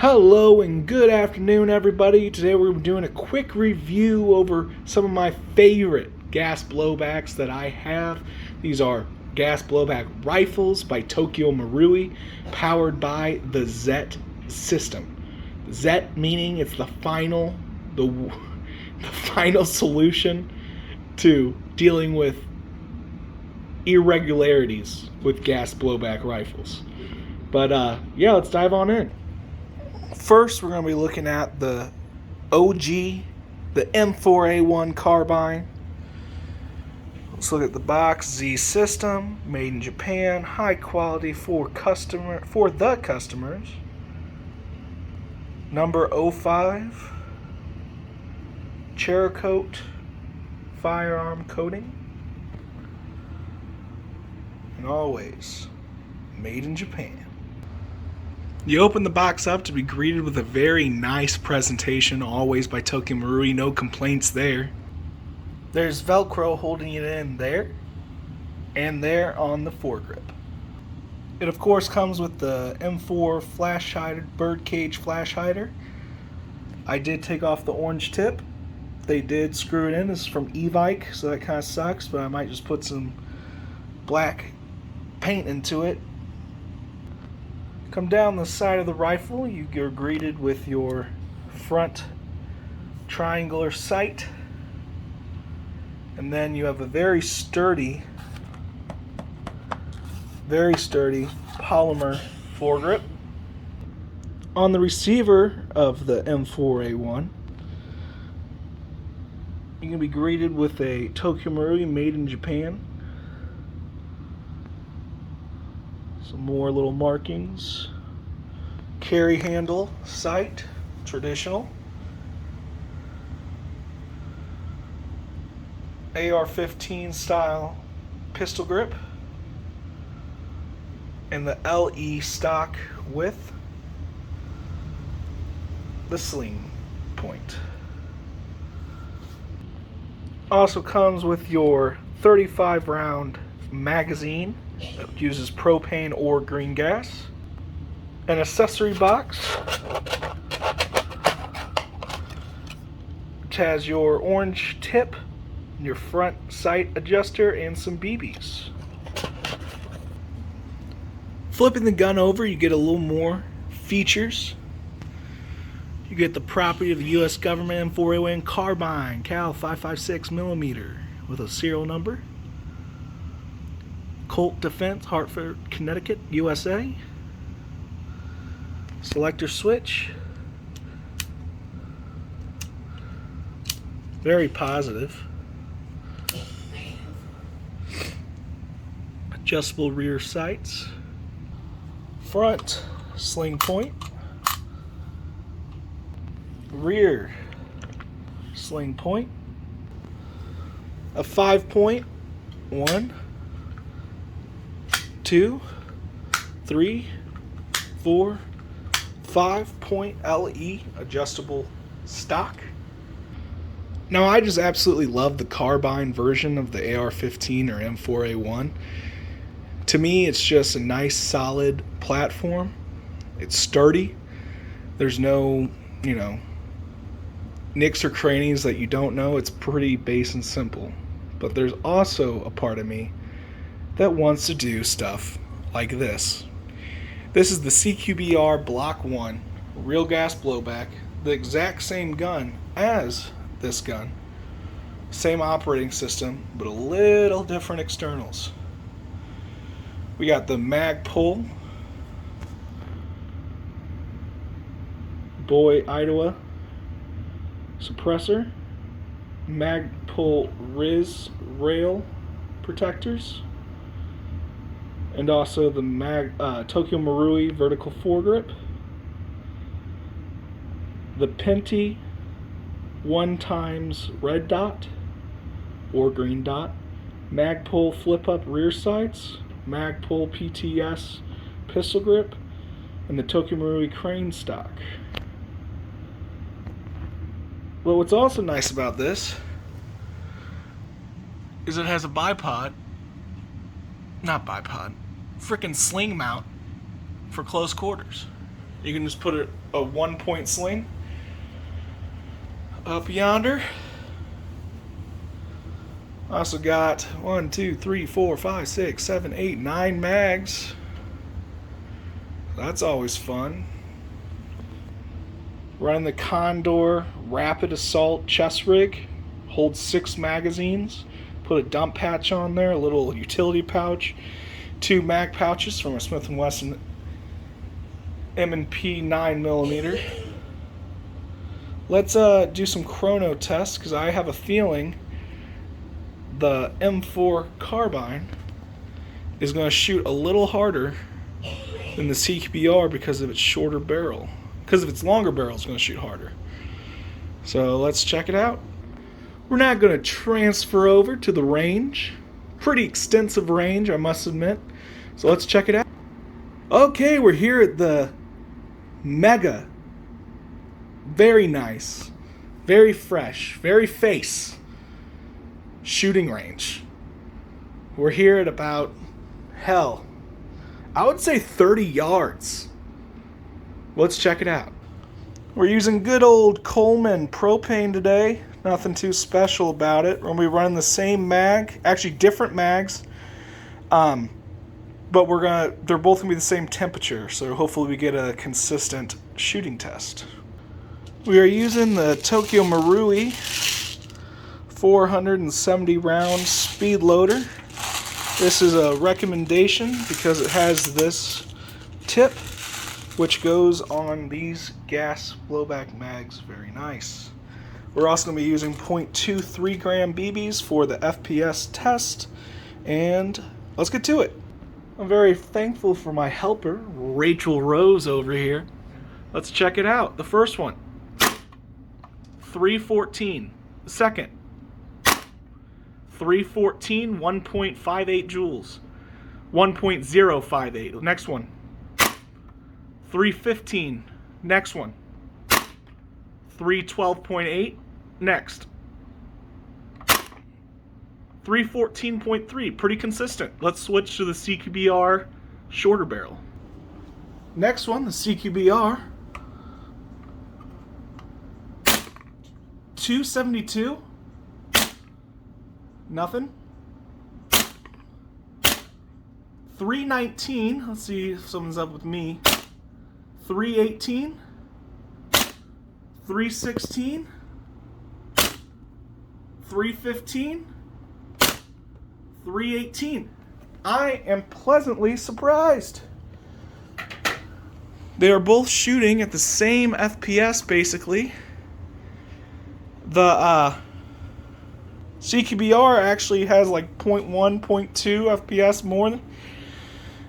Hello and good afternoon, everybody. Today we're doing a quick review over some of my favorite gas blowbacks that I have. These are gas blowback rifles by Tokyo Marui, powered by the ZET system. ZET meaning it's the final solution to dealing with irregularities with gas blowback rifles. But yeah, let's dive on in. First, we're going to be looking at the OG, the M4A1 carbine. Let's look at the box. Z system, made in Japan, high quality for the customers. Number 05, Cerakote firearm coating, and always made in Japan. You open the box up to be greeted with a very nice presentation, always by Tokyo Marui, no complaints there. There's Velcro holding it in there, and there on the foregrip. It of course comes with the M4 flash hider, birdcage flash hider. I did take off the orange tip. They did screw it in. This is from Evike, so that kind of sucks, but I might just put some black paint into it. Come down the side of the rifle, you're greeted with your front triangular sight, and then you have a very sturdy polymer foregrip. On the receiver of the M4A1, you're going to be greeted with a Tokyo Marui made in Japan. Some more little markings. Carry handle sight, traditional. AR-15 style pistol grip. And the LE stock with the sling point. Also comes with your 35 round magazine that uses propane or green gas. An accessory box which has your orange tip, your front sight adjuster, and some BBs. Flipping the gun over, you get a little more features. You get the property of the U.S. government M4A1 carbine, cal 5.56mm with a serial number. Colt Defense, Hartford, Connecticut, USA. Selector switch. Very positive. Adjustable rear sights. Front sling point. Rear sling point. A 5-point. 1, 2, 3, 4, 5-point LE adjustable stock. Now I just absolutely love the carbine version of the AR-15 or M4A1. To me, it's just a nice solid platform. It's sturdy. There's no, nicks or crannies that you don't know. It's pretty base and simple. But there's also a part of me that wants to do stuff like this. This is the CQB-R Block 1 real gas blowback, the exact same gun as this gun. Same operating system, but a little different externals. We got the mag pull, Boy Idaho suppressor, mag pull Riz rail protectors, and also the Tokyo Marui vertical foregrip, the Penty 1x red dot or green dot, Magpul flip up rear sights, Magpul PTS pistol grip, and the Tokyo Marui crane stock. Well, what's also nice about this is it has a frickin' sling mount for close quarters. You can just put a 1-point sling up yonder. Also got 1, 2, 3, 4, 5, 6, 7, 8, 9 mags. That's always fun. Running the Condor Rapid Assault chest rig. Holds 6 magazines. Put a dump patch on there, a little utility pouch. 2 mag pouches from a Smith & Wesson M&P 9mm. Let's do some chrono tests, because I have a feeling the M4 carbine is going to shoot a little harder than the CQB-R because of its shorter barrel. Because of its longer barrel, it's going to shoot harder. So let's check it out. We're now going to transfer over to the range. Pretty extensive range, I must admit. So let's check it out. Okay, we're here at the Mega. Very nice, very fresh, very face shooting range. We're here at about, hell, I would say 30 yards. Let's check it out. We're using good old Coleman propane today. Nothing too special about it. We're going to be running the same mag, actually different mags, but they're both going to be the same temperature, so hopefully we get a consistent shooting test. We are using the Tokyo Marui 470 round speed loader. This is a recommendation because it has this tip which goes on these gas blowback mags. Very nice. We're also going to be using 0.23 gram BBs for the FPS test, and let's get to it. I'm very thankful for my helper, Rachel Rose over here. Let's check it out. The first one, 314. The second, 314, 1.58 joules, 1.058. Next one, 315. Next one, 312.8. Next, 314.3. Pretty consistent. Let's switch to the CQB-R shorter barrel. Next one, the CQB-R, 272. Nothing. 319. Let's see if someone's up with me. 318. 316. 315. 318. I am pleasantly surprised. They are both shooting at the same FPS basically. The CQB-R actually has like 0.1, 0.2 FPS more.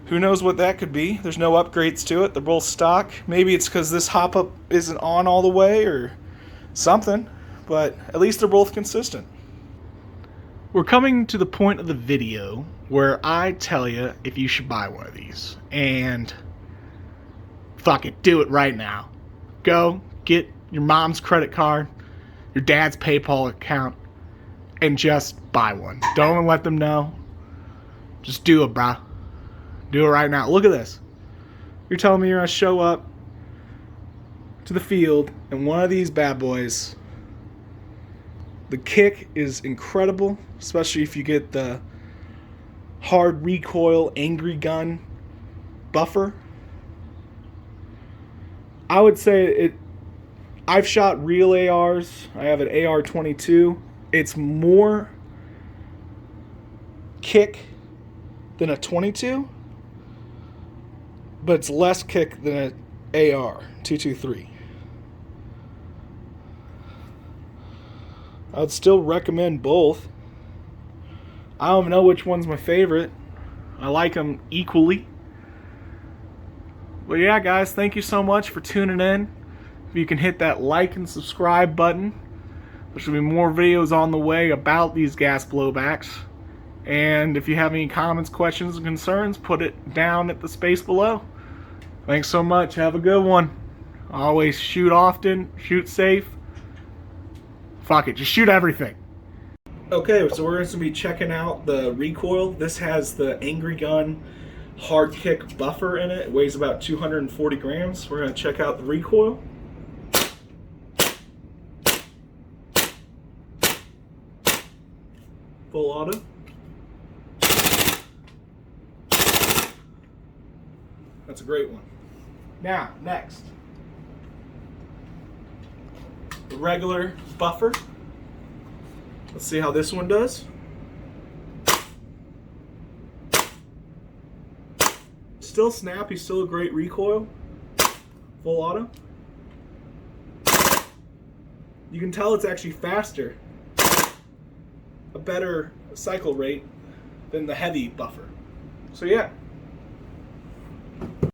Who knows what that could be? There's no upgrades to it. They're both stock. Maybe it's because this hop-up isn't on all the way or something, but at least they're both consistent. We're coming to the point of the video where I tell you if you should buy one of these. And fuck it, do it right now. Go get your mom's credit card, your dad's PayPal account, and just buy one. Don't let them know. Just do it, brah. Do it right now. Look at this. You're telling me you're going to show up to the field in one of these bad boys. The kick is incredible, especially if you get the hard recoil angry gun buffer. I would say I've shot real ARs. I have an AR-22. It's more kick than a 22, but it's less kick than an AR-223. I would still recommend both. I don't know which one's my favorite. I like them equally. But yeah, guys, thank you so much for tuning in. If you can hit that like and subscribe button, there should be more videos on the way about these gas blowbacks. And if you have any comments, questions, and concerns, put it down at the space below. Thanks so much. Have a good one. Always shoot often, shoot safe. Fuck it, just shoot everything. Okay, so we're going to be checking out the recoil. This has the Angry Gun hard kick buffer in it. It weighs about 240 grams. We're going to check out the recoil. Full auto. That's a great one. Now, next. The regular buffer. Let's see how this one does. Still snappy, still a great recoil. Full auto. You can tell it's actually faster. A better cycle rate than the heavy buffer. So yeah,